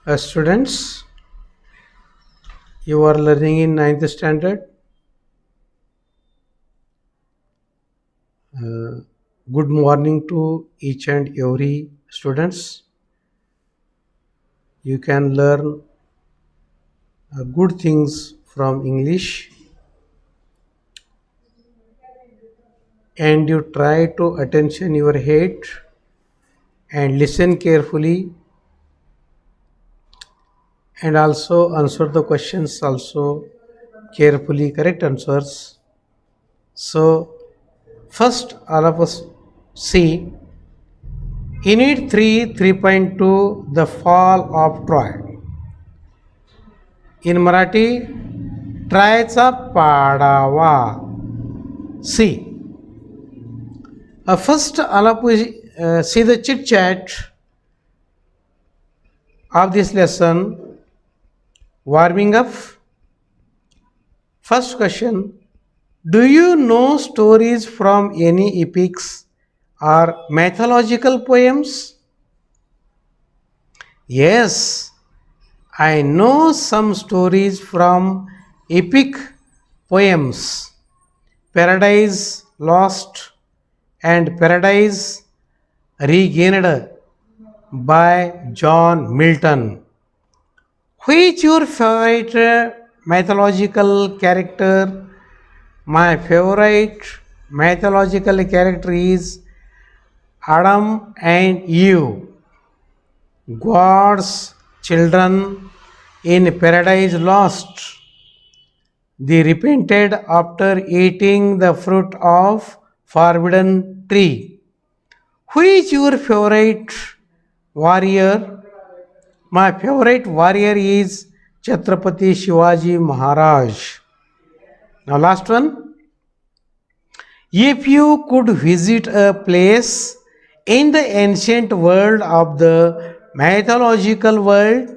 Students, you are learning in ninth standard. Uh, Good morning to each and every students. You can learn good things from English, and you try to attention your head and listen carefully, and also answer the questions also carefully, correct answers. So first all of us see Unit 3 3.2 The Fall of Troy. In Marathi, ट्रायचा पाडावा. See, first see the chit chat of this lesson. Warming up. First question: do you know stories from any epics or mythological poems? Yes, I know some stories from epic poems. Paradise Lost and Paradise Regained by John Milton. Which your favorite mythological character? My favorite mythological character is Adam and Eve, God's children in Paradise Lost. They repented after eating the fruit of forbidden tree. Who is your favorite warrior? My favorite warrior is Chhatrapati Shivaji Maharaj. Now last one. If you could visit a place in the ancient world of the mythological world,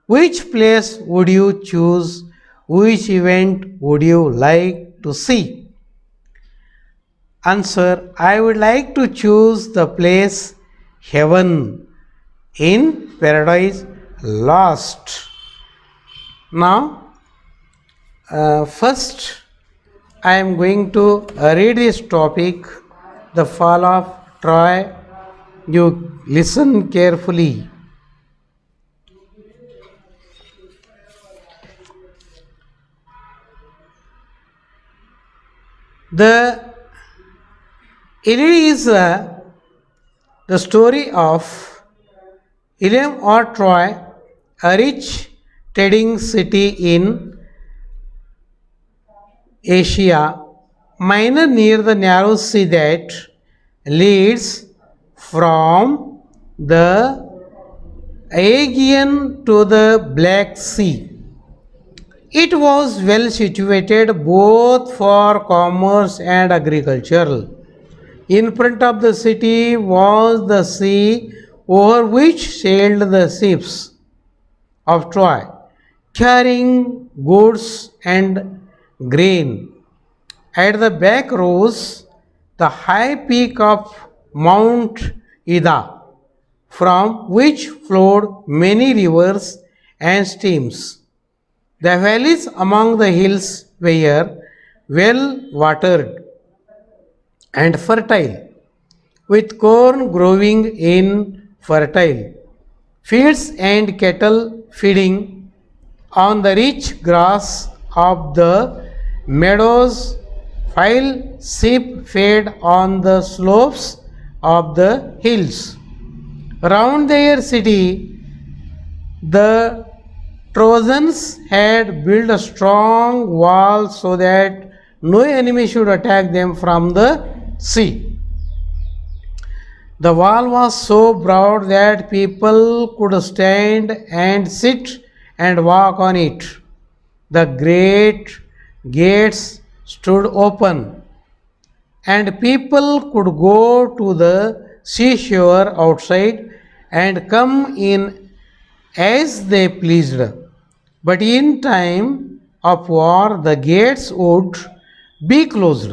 which place would you choose? Which event would you like to see? Answer: I would like to choose the place heaven in Paradise Lost. Now, first I am going to read this topic, the fall of Troy. You listen carefully. The Iliad is the story of Ilium or Troy, a rich trading city in Asia Minor near the narrow sea that leads from the Aegean to the Black Sea. It was well situated both for commerce and agriculture. In front of the city was the sea over which sailed the ships of Troy, carrying goods and grain. At the back rose the high peak of Mount Ida, from which flowed many rivers and streams. The valleys among the hills were well watered and fertile, with corn growing in fertile fields and cattle feeding on the rich grass of the meadows, while sheep fed on the slopes of the hills. Round their city, the Trojans had built a strong wall so that no enemy should attack them from the sea. The wall was so broad that people could stand and sit and walk on it. The great gates stood open, and people could go to the seashore outside and come in as they pleased. But in time of war, the gates would be closed,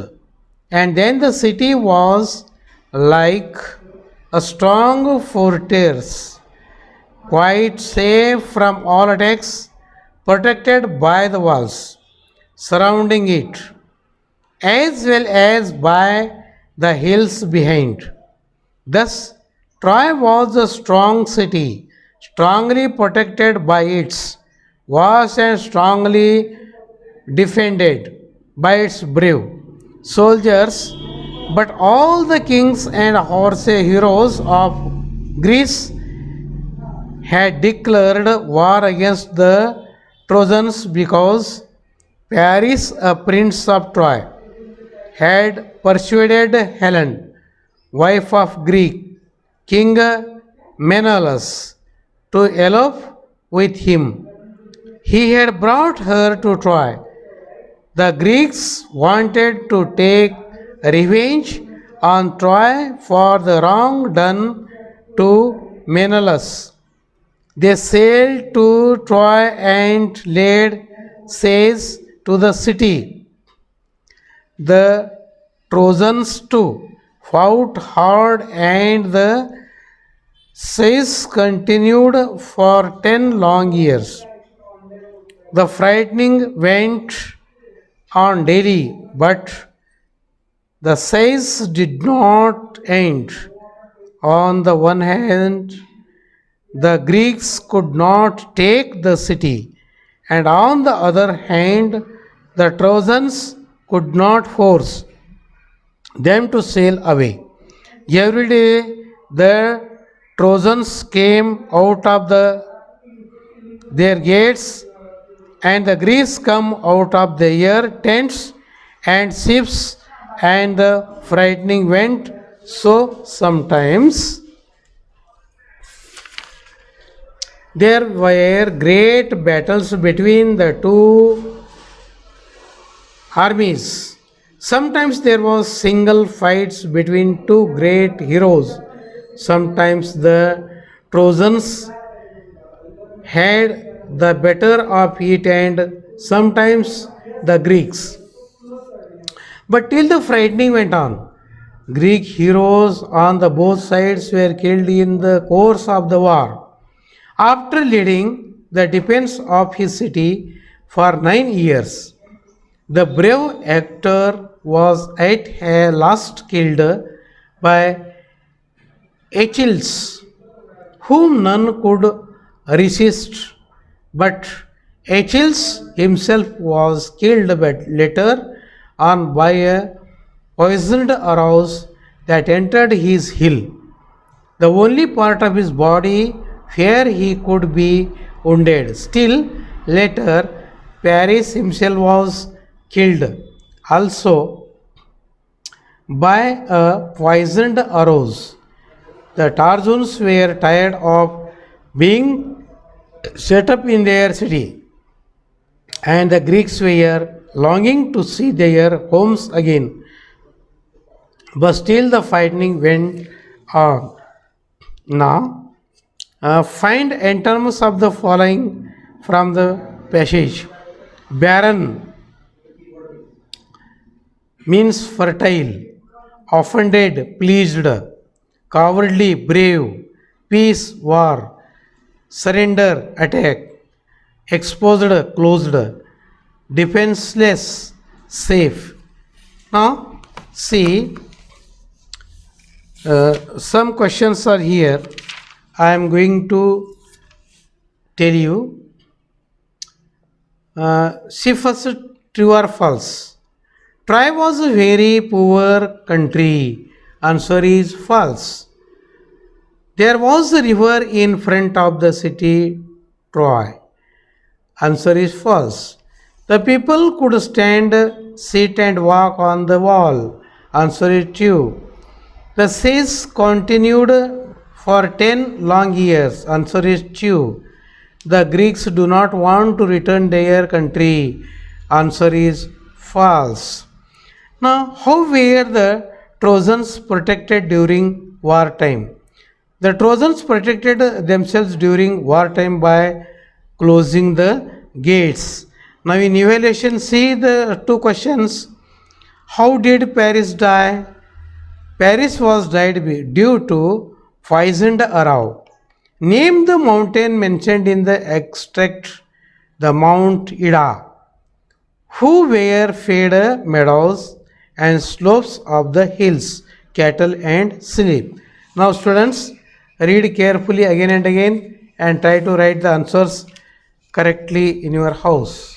and then the city was like a strong fortress quite safe from all attacks, protected by the walls surrounding it, as well as by the hills behind. Thus, Troy was a strong city, strongly protected by its walls and strongly defended by its brave soldiers. But all the kings and horse heroes of Greece had declared war against the Trojans because Paris, a prince of Troy, had persuaded Helen, wife of Greek king Menelaus, to elope with him. He had brought her to Troy. The Greeks wanted to take revenge on Troy for the wrong done to Menelaus. They sailed to Troy and laid siege to the city. The Trojans too fought hard, and the siege continued for 10 long years. The frightening went on daily, but the siege did not end. On the one hand, the Greeks could not take the city, and on the other hand, the Trojans could not force them to sail away. Every day, the Trojans came out of their gates, and the Greeks come out of their tents and ships, and the frightening went. So sometimes there were great battles between the two armies. Sometimes there was single fights between two great heroes. Sometimes the Trojans had the better of it, and sometimes the Greeks. But till the frightening went on, Greek heroes on the both sides were killed in the course of the war. After leading the defense of his city for 9 years, the brave actor was at last killed by Achilles, whom none could resist. But Achilles himself was killed later on by a poisoned arrows that entered his heel, the only part of his body where he could be wounded. Still later, Paris himself was killed also by a poisoned arrows. The Trojans were tired of being set up in their city, and the Greeks were longing to see their homes again. But still the fighting went on. Now, find in terms of the following from the passage. Barren means fertile, offended, pleased, cowardly, brave, peace, war, surrender, attack, exposed, closed, defenseless, safe. Now, see, some questions are here. I am going to tell you. See first, true or false. Troy was a very poor country. Answer is false. There was a river in front of the city Troy. Answer is false. The people could stand, sit, and walk on the wall. Answer is true. The siege continued for 10 long years. Answer is true. The Greeks do not want to return their country. Answer is false. Now, how were the Trojans protected during wartime? The Trojans protected themselves during wartime by closing the gates. Now, in evaluation, see the two questions. How did Paris die? Paris was died due to poisoned arrow. Name the mountain mentioned in the extract, the Mount Ida, who were fed meadows and slopes of the hills, cattle and sheep. Now, students, read carefully again and again and try to write the answers correctly in your house.